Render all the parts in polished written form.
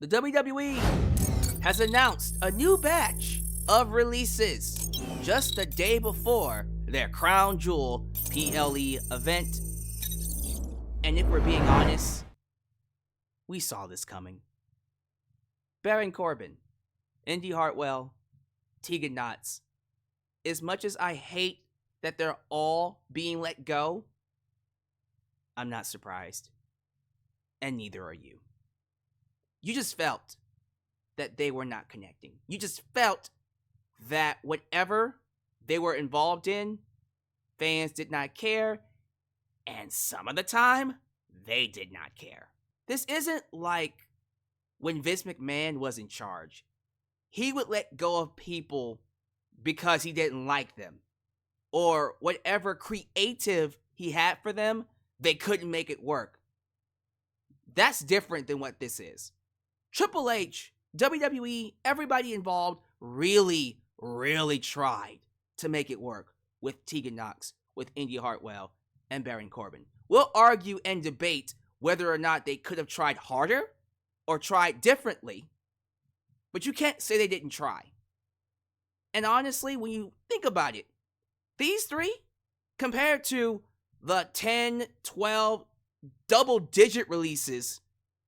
The WWE has announced a new batch of releases just the day before their Crown Jewel PLE event. And if we're being honest, we saw this coming. Baron Corbin, Indi Hartwell, Tegan Nox. As much as I hate that they're all being let go, I'm not surprised. And neither are you. You just felt that they were not connecting. You just felt that whatever they were involved in, fans did not care, and some of the time, they did not care. This isn't like when Vince McMahon was in charge. He would let go of people because he didn't like them, or whatever creative he had for them, they couldn't make it work. That's different than what this is. Triple H, WWE, everybody involved really tried to make it work with Tegan Nox, with Indi Hartwell, and Baron Corbin. We'll argue and debate whether or not they could have tried harder or tried differently, but you can't say they didn't try. And honestly, when you think about it, these three, compared to the 10, 12, double-digit releases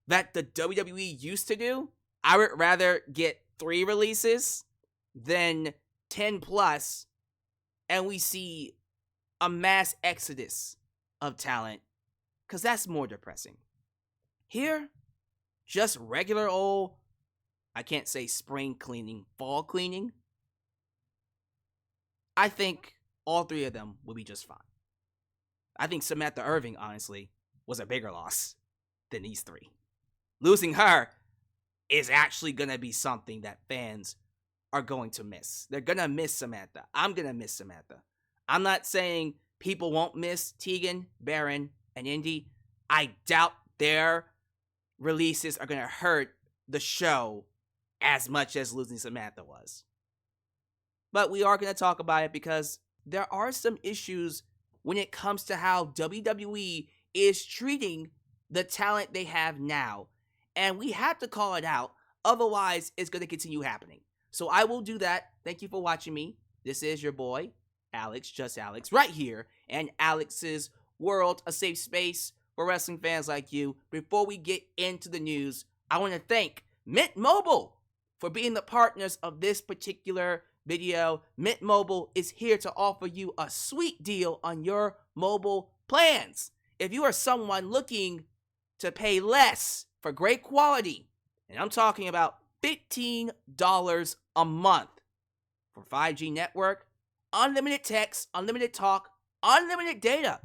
that the WWE used to do, I would rather get 3 releases than 10 plus, and we see a mass exodus of talent, because that's more depressing. Here, just regular old, I can't say spring cleaning, fall cleaning. I think all 3 of them will be just fine. I think Samantha Irving, honestly, was a bigger loss than these 3. Losing her is actually going to be something that fans are going to miss. They're going to miss Samantha. I'm going to miss Samantha. I'm not saying people won't miss Tegan, Baron, and Indi. I doubt their releases are going to hurt the show as much as losing Samantha was. But we are going to talk about it because there are some issues when it comes to how WWE is treating the talent they have now. And we have to call it out, otherwise it's going to continue happening. So I will do that. Thank you for watching me. This is your boy, Alyx, just Alyx, right here, and Alyx's World, a safe space for wrestling fans like you. Before we get into the news, I want to thank Mint Mobile for being the partners of this particular video. Mint Mobile is here to offer you a sweet deal on your mobile plans. If you are someone looking to pay less for great quality, and I'm talking about $15 a month for 5G network, unlimited text, unlimited talk, unlimited data,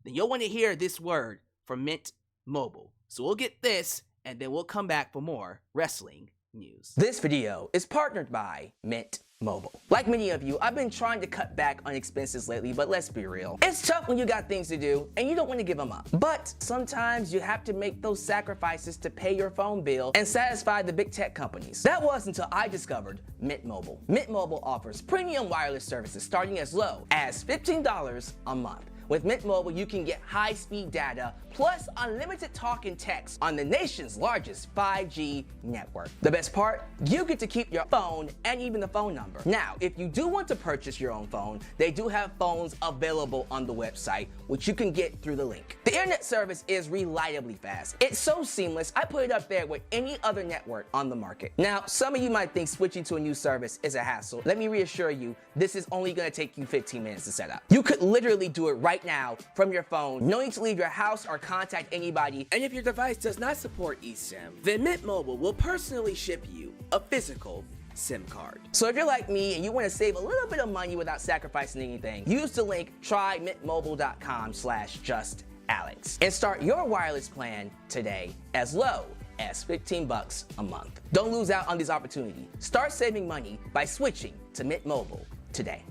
then you'll want to hear this word from Mint Mobile. So we'll get this, and then we'll come back for more wrestling news. This video is partnered by Mint Mobile. Like many of you, I've been trying to cut back on expenses lately, but let's be real. It's tough when you got things to do and you don't want to give them up. But sometimes you have to make those sacrifices to pay your phone bill and satisfy the big tech companies. That was until I discovered Mint Mobile. Mint Mobile offers premium wireless services starting as low as $15 a month. With Mint Mobile, you can get high-speed data plus unlimited talk and text on the nation's largest 5G network. The best part? You get to keep your phone and even the phone number. Now, if you do want to purchase your own phone, they do have phones available on the website, which you can get through the link. The internet service is reliably fast. It's so seamless, I put it up there with any other network on the market. Now, some of you might think switching to a new service is a hassle. Let me reassure you, this is only going to take you 15 minutes to set up. You could literally do it right now from your phone. No need to leave your house or contact anybody. And if your device does not support eSIM, then Mint Mobile will personally ship you a physical SIM card. So if you're like me and you want to save a little bit of money without sacrificing anything, use the link trymintmobile.com/justalyx and start your wireless plan today as low as $15 a month. Don't lose out on this opportunity. Start saving money by switching to Mint Mobile today.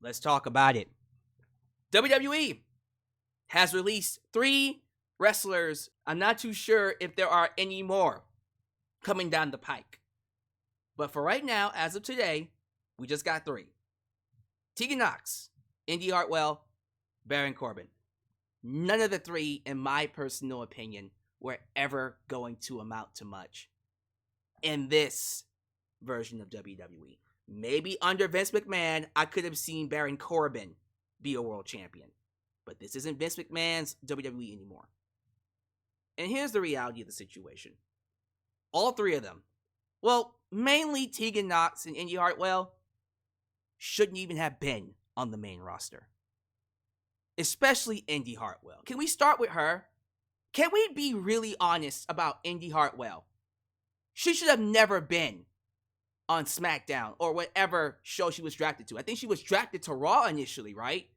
Let's talk about it. WWE has released 3 wrestlers. I'm not too sure if there are any more coming down the pike. But for right now, as of today, we just got 3. Tegan Nox, Indi Hartwell, Baron Corbin. none of the three, in my personal opinion, were ever going to amount to much in this version of WWE. Maybe under Vince McMahon, I could have seen Baron Corbin be a world champion. But this isn't Vince McMahon's WWE anymore. And here's the reality of the situation. All three of them, well, mainly Tegan Nox and Indi Hartwell, shouldn't even have been on the main roster. Especially Indi Hartwell. Can we start with her? Can we be really honest about Indi Hartwell? She should have never been on SmackDown or whatever show she was drafted to. I think she was drafted to Raw initially, right?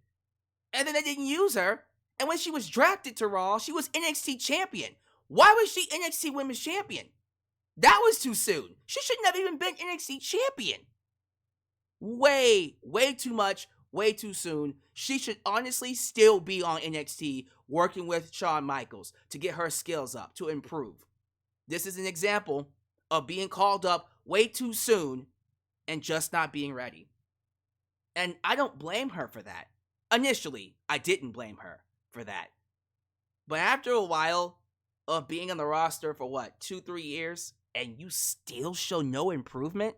And then they didn't use her. And when she was drafted to Raw, she was NXT champion. Why was she NXT Women's Champion? That was too soon. She shouldn't have even been NXT champion. Way too much, way too soon. She should honestly still be on NXT working with Shawn Michaels to get her skills up, to improve. This is an example of being called up way too soon and just not being ready. And I don't blame her for that. Initially, I didn't blame her for that. But after a while of being on the roster for 2-3 years, and you still show no improvement?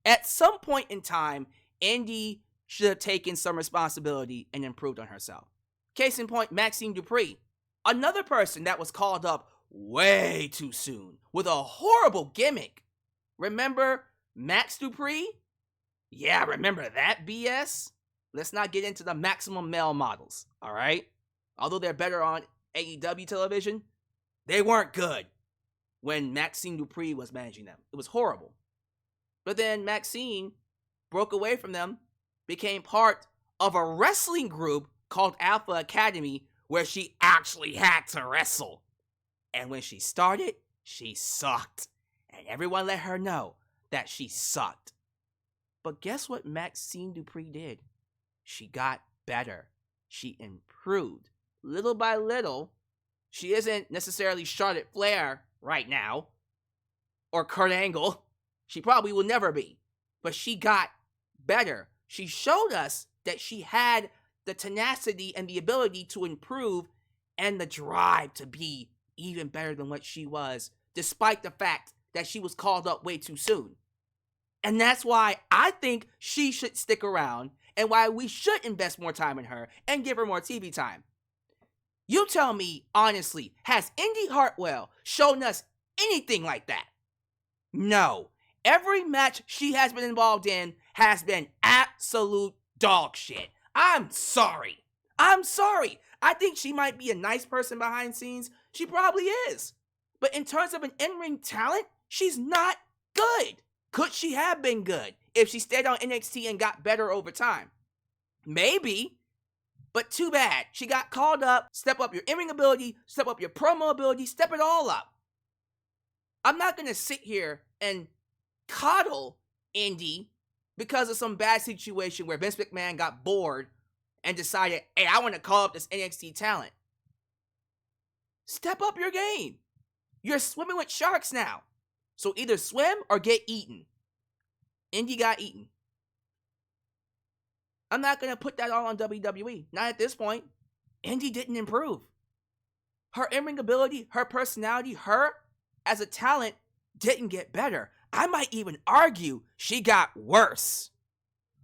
At some point in time, Indi should have taken some responsibility and improved on herself. Case in point, Maxxine Dupri, another person that was called up way too soon with a horrible gimmick. Remember Max Dupri? Yeah, remember that BS? Let's not get into the maximum male models, all right? Although they're better on AEW television, they weren't good when Maxxine Dupri was managing them. It was horrible. But then Maxxine broke away from them, became part of a wrestling group called Alpha Academy, where she actually had to wrestle. And when she started, she sucked. And everyone let her know that she sucked. But guess what Maxxine Dupri did? She got better. She improved. Little by little. She isn't necessarily Charlotte Flair right now, or Kurt Angle. She probably will never be. But she got better. She showed us that she had the tenacity and the ability to improve and the drive to be even better than what she was, despite the fact that she was called up way too soon. And that's why I think she should stick around and why we should invest more time in her and give her more TV time. You tell me, honestly, has Indi Hartwell shown us anything like that? No. Every match she has been involved in has been absolute dog shit. I'm sorry. I think she might be a nice person behind scenes. She probably is. But in terms of an in-ring talent, she's not good. Could she have been good if she stayed on NXT and got better over time? Maybe. But too bad. She got called up. Step up your in-ring ability. Step up your promo ability. Step it all up. I'm not going to sit here and coddle Indi because of some bad situation where Vince McMahon got bored and decided, hey, I want to call up this NXT talent. Step up your game. You're swimming with sharks now. So either swim or get eaten. Indi got eaten. I'm not going to put that all on WWE. Not at this point. Indi didn't improve. Her in-ring ability, her personality, her as a talent didn't get better. I might even argue she got worse.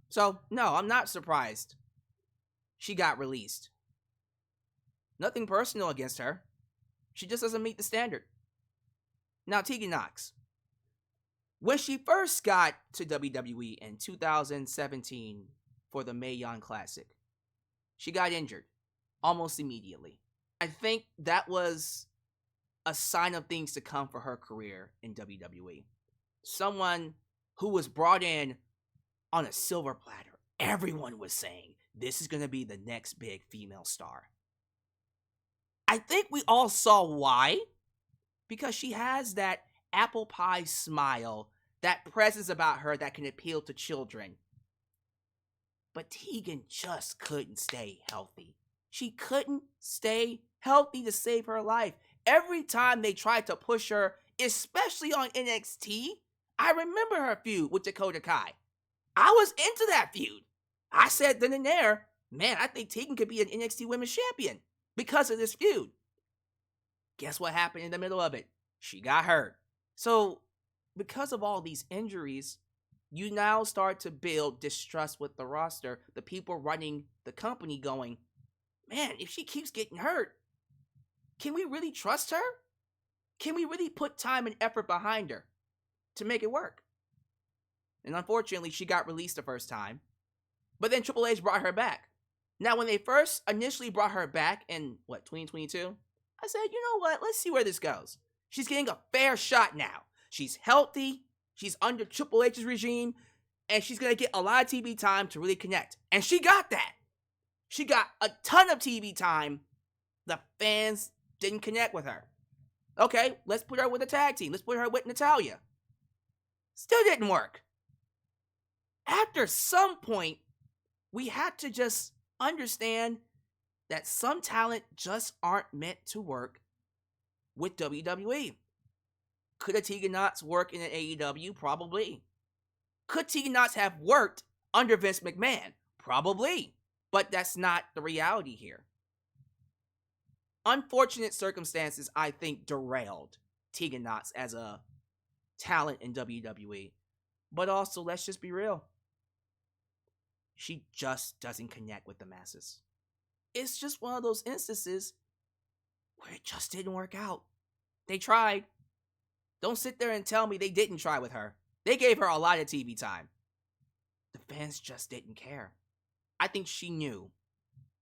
So, no, I'm not surprised she got released. Nothing personal against her. She just doesn't meet the standard. Now, Tegan Nox. When she first got to WWE in 2017 for the Mae Young Classic, she got injured almost immediately. I think that was a sign of things to come for her career in WWE. Someone who was brought in on a silver platter. Everyone was saying, this is going to be the next big female star. I think we all saw why. Because she has that apple pie smile, that presence about her that can appeal to children. But Tegan just couldn't stay healthy. She couldn't stay healthy to save her life. Every time they tried to push her, especially on NXT, I remember her feud with Dakota Kai. I was into that feud. I said then and there, man, I think Tegan could be an NXT Women's Champion. because of this feud. Guess what happened in the middle of it? She got hurt. So, because of all these injuries, you now start to build distrust with the roster, the people running the company going, man, if she keeps getting hurt, can we really trust her? Can we really put time and effort behind her to make it work? And unfortunately, she got released the first time, but then Triple H brought her back. Now, when they first initially brought her back in, 2022? I said, you know what, let's see where this goes. She's getting a fair shot now. She's healthy, she's under Triple H's regime, and she's going to get a lot of TV time to really connect. And she got that. She got a ton of TV time. The fans didn't connect with her. Okay, let's put her with a tag team. Let's put her with Natalya. Still didn't work. After some point, we had to just understand that some talent just aren't meant to work with WWE. Could a Tegan Nox work in an AEW? Probably. Could Tegan Nox have worked under Vince McMahon? Probably. But that's not the reality here. Unfortunate circumstances, I think, derailed Tegan Nox as a talent in WWE. But also, let's just be real. She just doesn't connect with the masses. It's just one of those instances where it just didn't work out. They tried. Don't sit there and tell me they didn't try with her. They gave her a lot of TV time. The fans just didn't care. I think she knew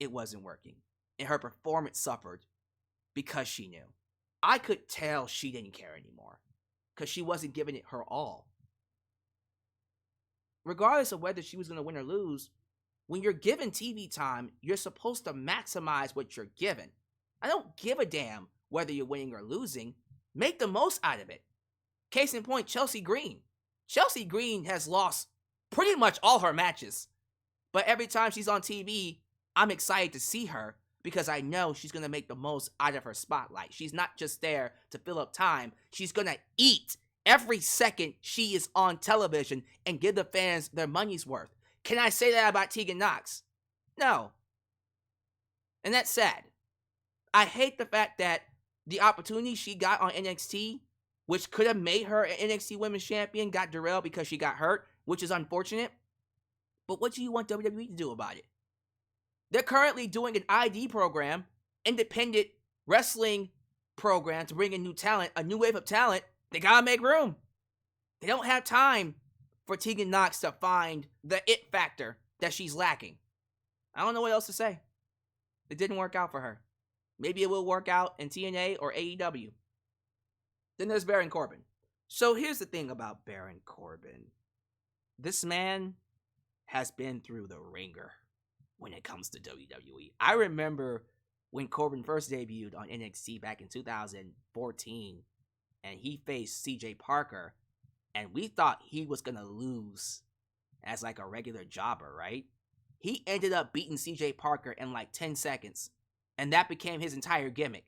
it wasn't working, and her performance suffered because she knew. I could tell she didn't care anymore because she wasn't giving it her all. Regardless of whether she was going to win or lose, when you're given TV time, you're supposed to maximize what you're given. I don't give a damn whether you're winning or losing. Make the most out of it. Case in point, Chelsea Green. Chelsea Green has lost pretty much all her matches. But every time she's on TV, I'm excited to see her because I know she's going to make the most out of her spotlight. She's not just there to fill up time. She's going to eat every second she is on television and give the fans their money's worth. Can I say that about Tegan Nox? No. And that's sad. I hate the fact that the opportunity she got on NXT, which could have made her an NXT Women's Champion, got derailed because she got hurt, which is unfortunate. But what do you want WWE to do about it? They're currently doing an ID program, independent wrestling program to bring in new talent, a new wave of talent. They gotta make room. They don't have time for Tegan Nox to find the it factor that she's lacking. I don't know what else to say. It didn't work out for her. Maybe it will work out in TNA or AEW. Then there's Baron Corbin. So here's the thing about Baron Corbin. This man has been through the ringer when it comes to WWE. I remember when Corbin first debuted on NXT back in 2014, and he faced CJ Parker, and we thought he was going to lose as like a regular jobber, right? He ended up beating CJ Parker in like 10 seconds, and that became his entire gimmick.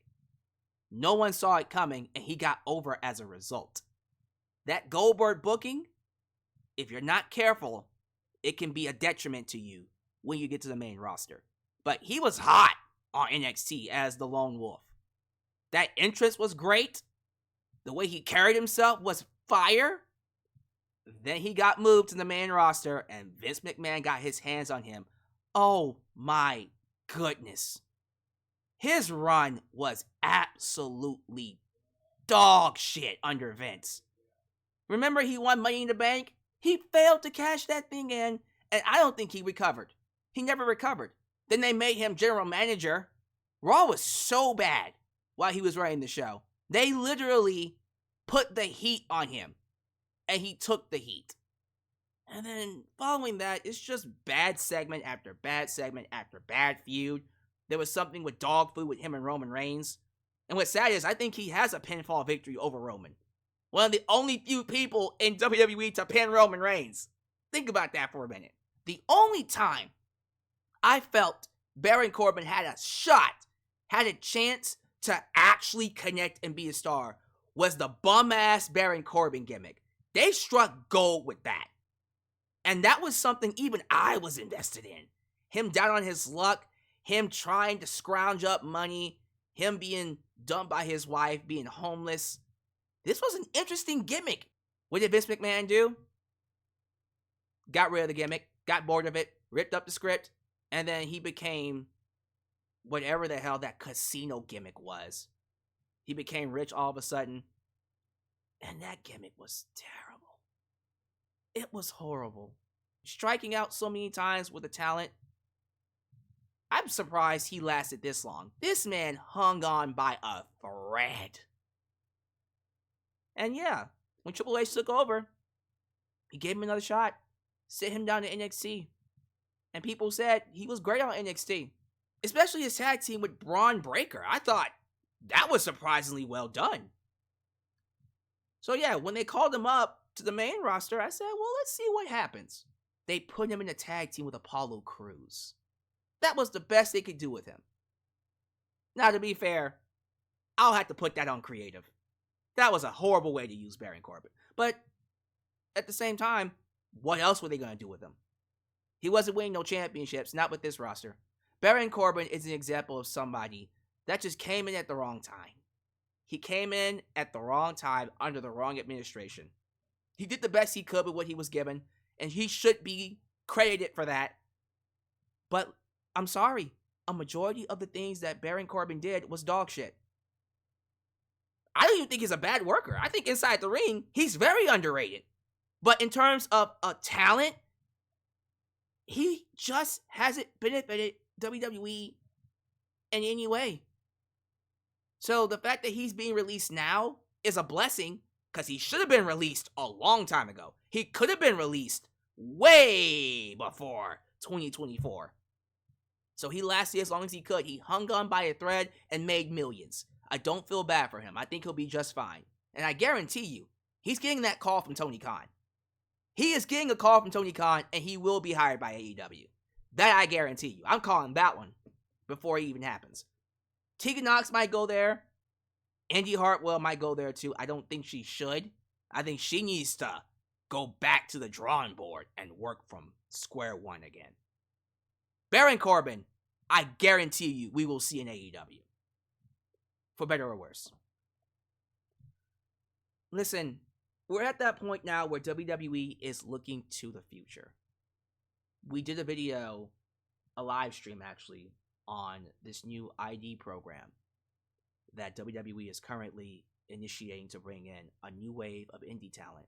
No one saw it coming, and he got over as a result. That Goldberg booking, if you're not careful, it can be a detriment to you when you get to the main roster. But he was hot on NXT as the Lone Wolf. That entrance was great. The way he carried himself was fire. Then he got moved to the main roster, and Vince McMahon got his hands on him. Oh my goodness. His run was absolutely dog shit under Vince. Remember he won Money in the Bank? He failed to cash that thing in, and I don't think he recovered. He never recovered. Then they made him general manager. Raw was so bad while he was running the show. They literally put the heat on him, and he took the heat. And then following that, it's just bad segment after bad segment after bad feud. There was something with dog food with him and Roman Reigns. And what's sad is I think he has a pinfall victory over Roman. One of the only few people in WWE to pin Roman Reigns. Think about that for a minute. The only time I felt Baron Corbin had a shot, had a chance to actually connect and be a star was the bum-ass Baron Corbin gimmick. They struck gold with that. And that was something even I was invested in. Him down on his luck, him trying to scrounge up money, him being dumped by his wife, being homeless. This was an interesting gimmick. What did Vince McMahon do? Got rid of the gimmick, got bored of it, ripped up the script, and then he became whatever the hell that casino gimmick was. He became rich all of a sudden, and that gimmick was terrible. It was horrible. Striking out so many times with the talent. I'm surprised he lasted this long. This man hung on by a thread. And yeah, when Triple H took over, he gave him another shot, sit him down to NXT. And people said he was great on NXT. Especially his tag team with Braun Breaker. I thought that was surprisingly well done. So yeah, when they called him up to the main roster, I said, well, let's see what happens. They put him in a tag team with Apollo Crews. That was the best they could do with him. Now, to be fair, I'll have to put that on creative. That was a horrible way to use Baron Corbin. But at the same time, what else were they going to do with him? He wasn't winning no championships, not with this roster. Baron Corbin is an example of somebody that just came in at the wrong time. He came in at the wrong time under the wrong administration. He did the best he could with what he was given, and he should be credited for that. But I'm sorry, a majority of the things that Baron Corbin did was dog shit. I don't even think he's a bad worker. I think inside the ring, he's very underrated. But in terms of a talent, he just hasn't benefited WWE in any way. So the fact that he's being released now is a blessing, because he should have been released a long time ago. He could have been released way before 2024. So he lasted as long as he could. He hung on by a thread and made millions. I don't feel bad for him. I think he'll be just fine. And I guarantee you, he's getting that call from Tony Khan. He is getting a call from Tony Khan, and he will be hired by AEW. That I guarantee you. I'm calling that one before it even happens. Tegan Nox might go there. Indi Hartwell might go there too. I don't think she should. I think she needs to go back to the drawing board and work from square one again. Baron Corbin, I guarantee you we will see in AEW. For better or worse. Listen, we're at that point now where WWE is looking to the future. We did a video, a live stream actually, on this new ID program that WWE is currently initiating to bring in a new wave of indie talent.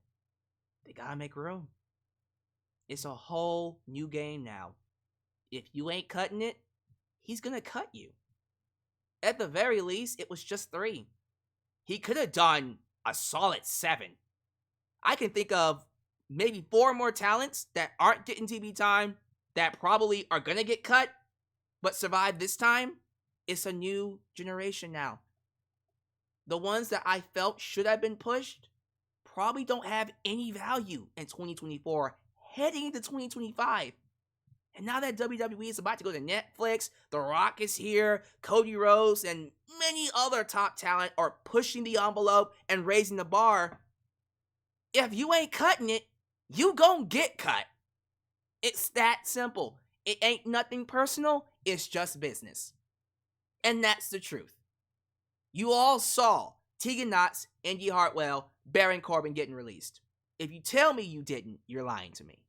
They gotta make room. It's a whole new game now. If you ain't cutting it, he's gonna cut you. At the very least, it was just 3. He could have done a solid 7. I can think of maybe 4 more talents that aren't getting TV time, that probably are gonna get cut, but survive this time. It's a new generation now. The ones that I felt should have been pushed probably don't have any value in 2024, heading into 2025. And now that WWE is about to go to Netflix, The Rock is here, Cody Rhodes, and many other top talent are pushing the envelope and raising the bar. If you ain't cutting it, you gon' get cut. It's that simple. It ain't nothing personal, it's just business. And that's the truth. You all saw Tegan Nox, Indi Hartwell, Baron Corbin getting released. If you tell me you didn't, you're lying to me.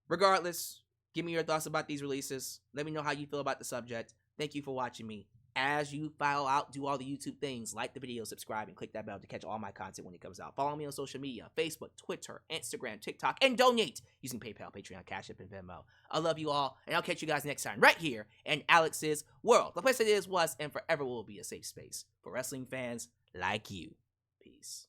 Regardless, give me your thoughts about these releases. Let me know how you feel about the subject. Thank you for watching me. As you file out, do all the YouTube things, like the video, subscribe, and click that bell to catch all my content when it comes out. Follow me on social media, Facebook, Twitter, Instagram, TikTok, and donate using PayPal, Patreon, Cashapp, and Venmo. I love you all, and I'll catch you guys next time right here in Alyx's World. The place that is, was, and forever will be a safe space for wrestling fans like you. Peace.